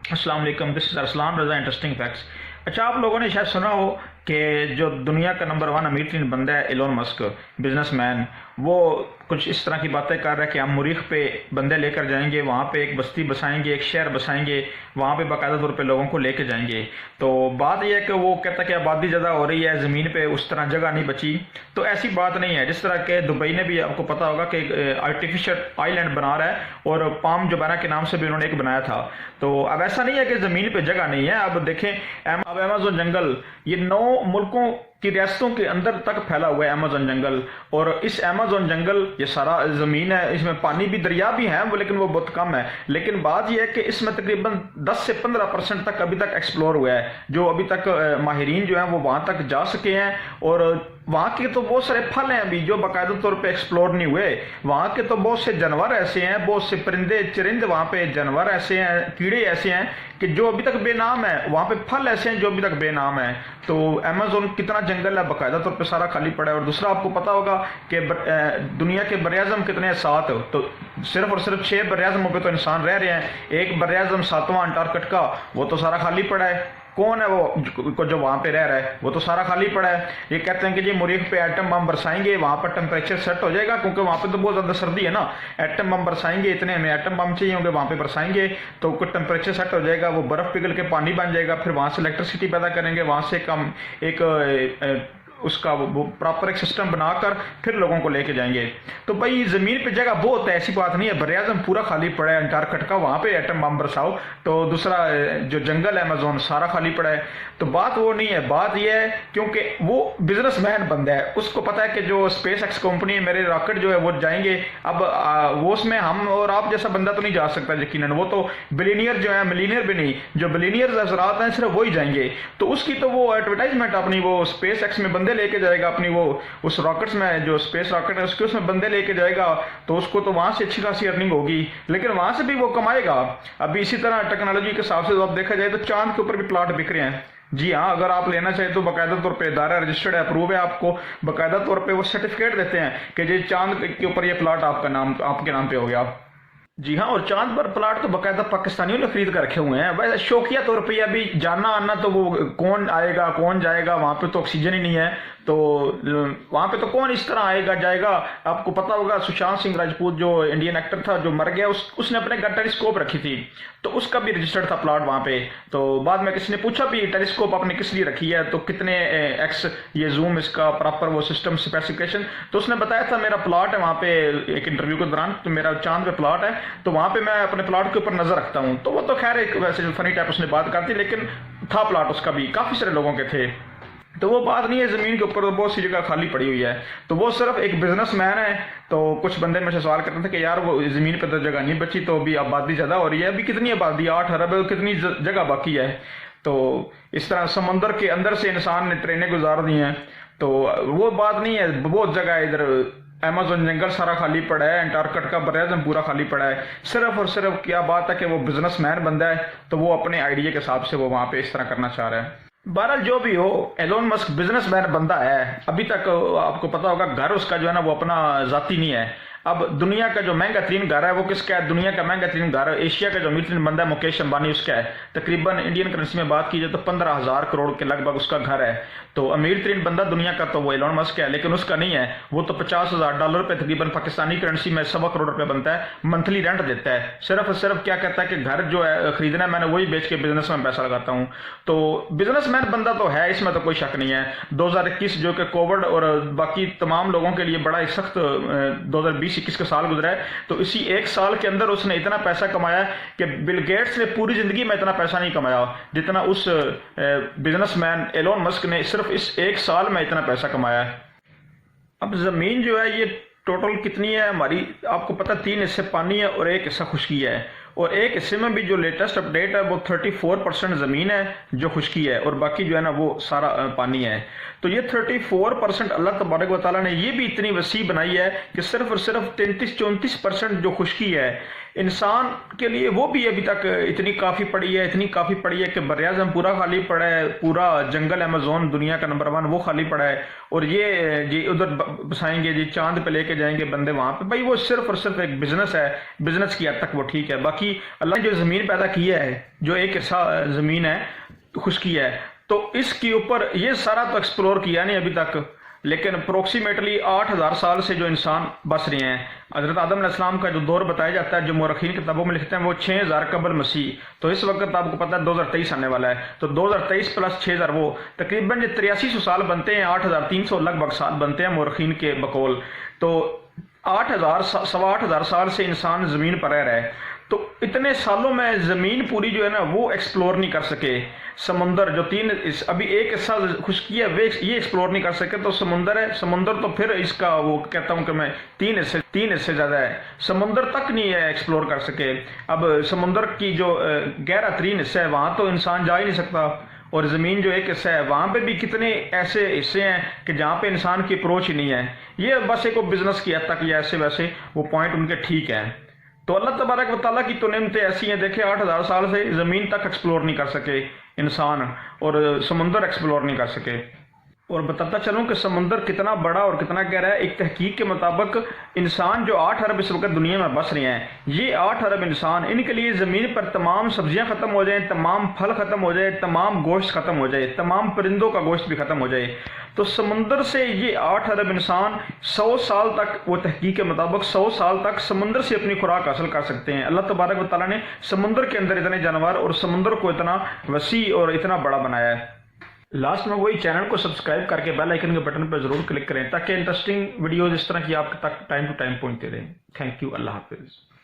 अस्सलाम वालेकुम, this is Arsalan Raza interesting facts. अच्छा, आप लोगों ने शायद सुना हो कि जो दुनिया का नंबर वन अमीर तरीन बंदा है एलोन मस्क, बिजनेसमैन, वो कुछ इस तरह की बातें कर रहा है कि हम मुरीख पे बंदे लेकर जाएंगे, वहाँ पे एक बस्ती बसाएंगे, एक शहर बसाएंगे, वहाँ पे बाकायदा तौर पे लोगों को लेके जाएंगे। तो बात यह है कि वो कहता है कि आबादी ज़्यादा हो रही है, ज़मीन पे उस तरह जगह नहीं बची। तो ऐसी बात नहीं है। जिस तरह के दुबई ने भी, आपको पता होगा कि आर्टिफिशियल आइलैंड बना रहा है और पाम जुबैना के नाम से भी उन्होंने एक बनाया था। तो अब ऐसा नहीं है कि ज़मीन पे जगह नहीं है। अब देखें, अब अमेजोन जंगल ये 9 मुल्कों की रियासतों के अंदर तक फैला हुआ है अमेजोन जंगल। और इस अमेजोन जंगल, ये सारा ज़मीन है, इसमें पानी भी, दरिया भी हैं वो, लेकिन वो बहुत कम है। लेकिन बात यह है कि इसमें तकरीबन 10 से 15% तक अभी तक एक्सप्लोर हुआ है। जो अभी तक माहिरीन जो हैं वो वहाँ तक जा सके हैं। और वहाँ के तो बहुत सारे फल हैं अभी जो बाकायदा तौर पे एक्सप्लोर नहीं हुए। वहाँ के तो बहुत से जानवर ऐसे हैं, बहुत से परिंदे चरिंद, वहाँ पे जानवर ऐसे हैं, कीड़े ऐसे हैं कि जो अभी तक बेनाम है। वहाँ पे फल ऐसे हैं जो अभी तक बेनाम है। तो अमेजोन कितना जंगल है, बाकायदा तौर पे सारा खाली पड़ा है। और दूसरा, आपको पता होगा कि दुनिया के बरआज़म कितने हैं? 7। तो सिर्फ और सिर्फ 6 बरआज़मों पे तो इंसान रह रहे हैं। एक बरआज़म 7वां अंटार्कटिका, वो तो सारा खाली पड़ा है। कौन है वो जो वहां पे रह रहा है? वो तो सारा खाली पड़ा है। ये कहते हैं कि जी मुरीख पे एटम बम बरसाएंगे, वहां पर टेम्परेचर सेट हो जाएगा, क्योंकि वहां पे तो बहुत ज्यादा सर्दी है ना। एटम बम बरसाएंगे, इतने हमें एटम बम चाहिए होंगे, वहां पे बरसाएंगे तो कुछ टेम्परेचर सेट हो जाएगा, वो बर्फ पिघल के पानी बन जाएगा, फिर वहां से इलेक्ट्रिसिटी पैदा करेंगे, वहां से हम एक उसका वो प्रॉपर एक सिस्टम बनाकर फिर लोगों को लेके जाएंगे। तो भाई ज़मीन पे जगह बहुत है, ऐसी बात नहीं है। बरआज़म पूरा खाली पड़ा है, अंटार्कटिका, वहाँ पे एटम बम बरसाओ। तो दूसरा, जो जंगल है अमेजोन, सारा खाली पड़ा है। तो बात वो नहीं है, बात ये है क्योंकि वो बिजनेसमैन बंदा है, उसको पता है कि जो स्पेस एक्स कंपनी है, मेरे रॉकेट जो है वो जाएंगे। अब वो उसमें हम और आप जैसा बंदा तो नहीं जा सकता यकीनन। वो तो बिलीनियर जो है, मिलीनियर भी नहीं, जो बिलीनियर हजरात हैं सिर्फ वही जाएंगे। तो उसकी तो वो एडवर्टाइजमेंट अपनी, वो स्पेस एक्स में बंदे लेके जाएगा अपनी, वो उस रॉकेट्स में, जो स्पेस रॉकेट है उसके, उसमें बंदे लेके जाएगा। तो उसको तो वहां से अच्छी खासी अर्निंग होगी, लेकिन वहां से भी वो कमाएगा। अभी इसी तरह टेक्नोलॉजी के हिसाब से तो आप देखा जाए तो चांद के ऊपर भी प्लाट बिक रहे हैं। जी हाँ, अगर आप लेना चाहें तो बाकायदा तौर पे दायरा रजिस्टर्ड है, अप्रूव है, आपको बाकायदा तौर पे वो सर्टिफिकेट देते हैं कि जी चांद के ऊपर ये प्लाट आपका नाम, आपके नाम पे हो गया। जी हाँ, और चांद पर प्लाट तो बाकायदा पाकिस्तानियों ने खरीद कर रखे हुए हैं। वैसे शौकिया तौर पे अभी जाना आना, तो वो कौन आएगा कौन जाएगा, वहां पे तो ऑक्सीजन ही नहीं है। तो वहां पे तो कौन इस तरह आएगा जाएगा? आपको पता होगा सुशांत सिंह राजपूत जो इंडियन एक्टर था जो मर गया, उसने अपने घर टेलीस्कोप रखी थी, तो उसका भी रजिस्टर्ड था प्लाट वहां पे। तो बाद में किसी ने पूछा भी टेलीस्कोप आपने किस लिए रखी है, तो कितने एक्स ये जूम, इसका प्रॉपर वो सिस्टम स्पेसिफिकेशन, तो उसने बताया था मेरा प्लाट है वहां पे, एक इंटरव्यू के दौरान, तो मेरा चांद पे प्लाट है, तो वहां पे मैं अपने प्लाट के ऊपर नजर रखता हूँ। तो वो तो खैर एक वैसे फनी टाइप उसने बात करती, लेकिन था प्लाट उसका भी, काफी सारे लोगों के थे। तो वो बात नहीं है, जमीन के ऊपर तो बहुत सी जगह खाली पड़ी हुई है। तो वो सिर्फ एक बिजनेसमैन है। तो कुछ बंदे मेरे से सवाल करते थे कि यार वो जमीन पे तो जगह नहीं बची, तो अभी आबादी ज्यादा हो रही है, अभी कितनी आबादी, 8 अरब है, कितनी जगह बाकी है? तो इस तरह समंदर के अंदर से इंसान ने ट्रेनें गुजार दी हैं। तो वो बात नहीं है, बहुत जगह है इधर। अमेजोन जंगल सारा खाली पड़ा है, अंटार्कटिका बरआज़म पूरा खाली पड़ा है। सिर्फ और सिर्फ क्या बात है कि वो बिजनेसमैन बंदा है, तो वो अपने आइडिया के हिसाब से वो वहां पे इस तरह करना चाह रहा है। बहरहाल जो भी हो, एलोन मस्क बिजनेसमैन बंदा है। अभी तक आपको पता होगा घर उसका जो है ना वो अपना जाती नहीं है। अब दुनिया का जो महंगा तरीन घर है वो किसका है? दुनिया का महंगा तरीन घर एशिया का जो अमीर तरीन बंदा है मुकेश अंबानी, उसका है। तकरीबन इंडियन करेंसी में बात की जाए तो 15,000 करोड़ के लगभग उसका घर है। तो अमीर तरीन बंदा दुनिया का तो वो एलोन मस्क है, लेकिन उसका नहीं है। वो तो $50,000 पे, तकरीबन पाकिस्तानी करेंसी में 1.25 करोड़ रुपए बनता है, मंथली रेंट देता है। सिर्फ और सिर्फ क्या कहता है कि घर जो है खरीदना है मैंने, वही बेच के बिजनेस में पैसा लगाता हूँ। तो बिजनेसमैन बंदा तो है, इसमें तो कोई शक नहीं है। 2021 जो कि कोविड और बाकी तमाम लोगों के लिए बड़ा ही सख्त 2020-21 का साल गुजरा है, तो इसी एक साल के अंदर उसने इतना पैसा कमाया कि बिल गेट्स ने पूरी जिंदगी में इतना पैसा नहीं कमाया जितना उस बिजनेसमैन एलोन मस्क ने सिर्फ इस एक साल में इतना पैसा कमाया है। अब जमीन जो है ये टोटल कितनी है हमारी, आपको पता, 3 हिस्से पानी है और 1 हिस्सा खुश्की है। और एक हिस्से में भी जो लेटेस्ट अपडेट है वो 34% जमीन है जो खुश्की है, और बाकी जो है ना वो सारा पानी है। तो ये 34% अल्लाह तबारक व तआला ने ये भी इतनी वसी बनाई है कि सिर्फ और सिर्फ 33-34% जो खुश्की है इंसान के लिए, वो भी अभी तक इतनी काफ़ी पड़ी है, इतनी काफ़ी पड़ी है कि बरआज़म पूरा खाली पड़ा है, पूरा जंगल अमेजोन दुनिया का नंबर 1 वो खाली पड़ा है। और ये जी उधर बसाएंगे, जी चांद पे लेके जाएंगे बंदे वहां पे, भाई वो सिर्फ और सिर्फ एक बिजनेस है। बिजनेस की हद तक वो ठीक है, बाकी बाकी अल्लाह ने जो ज़मीन पैदा किया है, जो एक हिस्सा ज़मीन है खुश्की है, तो इसके ऊपर ये सारा तो एक्सप्लोर किया नहीं अभी तक, लेकिन अप्रोक्सीमेटली 8000 साल से जो इंसान बस रहे हैं। हज़रत आदम अलैहिस्सलाम का जो दौर बताया जाता है, जो मौरखीन किताबों में लिखते हैं, वो 6000 कबल मसीह। तो इस वक्त आपको पता है 2023 आने वाला है, तो 2023 प्लस 6000 वो तकरीबन जो 8300 साल बनते हैं, 8300 लगभग साल बनते हैं मौरखीन के बकौल। तो 8000 सवा 8000 साल से इंसान ज़मीन पर रह रहा है, तो इतने सालों में ज़मीन पूरी जो है ना वो एक्सप्लोर नहीं कर सके। समुंदर जो अभी एक हिस्सा खुश्की है वे ये एक्सप्लोर नहीं कर सके, तो समुंदर है, समुंदर तो फिर इसका वो कहता हूँ कि मैं तीन हिस्से ज़्यादा है, समुंदर तक नहीं है एक्सप्लोर कर सके। अब समुंदर की जो गहरा तरीन हिस्सा है वहाँ तो इंसान जा ही नहीं सकता, और ज़मीन जो एक हिस्सा है वहाँ पे भी कितने ऐसे हिस्से हैं कि जहाँ पे इंसान की अप्रोच ही नहीं है। ये बस एक बिजनेस की हद तक या ऐसे वैसे वो पॉइंट उनके ठीक हैं। तो अल्लाह तबारक व तआला की तो नेमतें ऐसी हैं, देखे 8000 साल से ज़मीन तक एक्सप्लोर नहीं कर सके इंसान, और समुंदर एक्सप्लोर नहीं कर सके। और बताता चलूँ कि समुंदर कितना बड़ा और कितना गहरा है। एक तहकीक के मुताबिक इंसान जो 8 अरब इस वक्त दुनिया में बस रहे हैं, ये 8 अरब इंसान, इनके लिए ज़मीन पर तमाम सब्जियां ख़त्म हो जाएं, तमाम फल ख़त्म हो जाए, तमाम गोश्त ख़त्म हो जाए, तमाम परिंदों का गोश्त भी ख़त्म हो जाए, तो समुंदर से ये 8 अरब इंसान 100 साल तक, वो तहकीक के मुताबिक 100 साल तक समुंदर से अपनी खुराक हासिल कर सकते हैं। अल्लाह तबारक व तआला ने समुंदर के अंदर इतने जानवर और समुंदर को इतना वसी और इतना बड़ा बनाया है। लास्ट में वही चैनल को सब्सक्राइब करके बेल आइकन के बटन पर जरूर क्लिक करें, ताकि इंटरेस्टिंग वीडियोज इस तरह की आप तक टाइम टू टाइम पहुंचते रहें। थैंक यू, अल्लाह हाफिज़।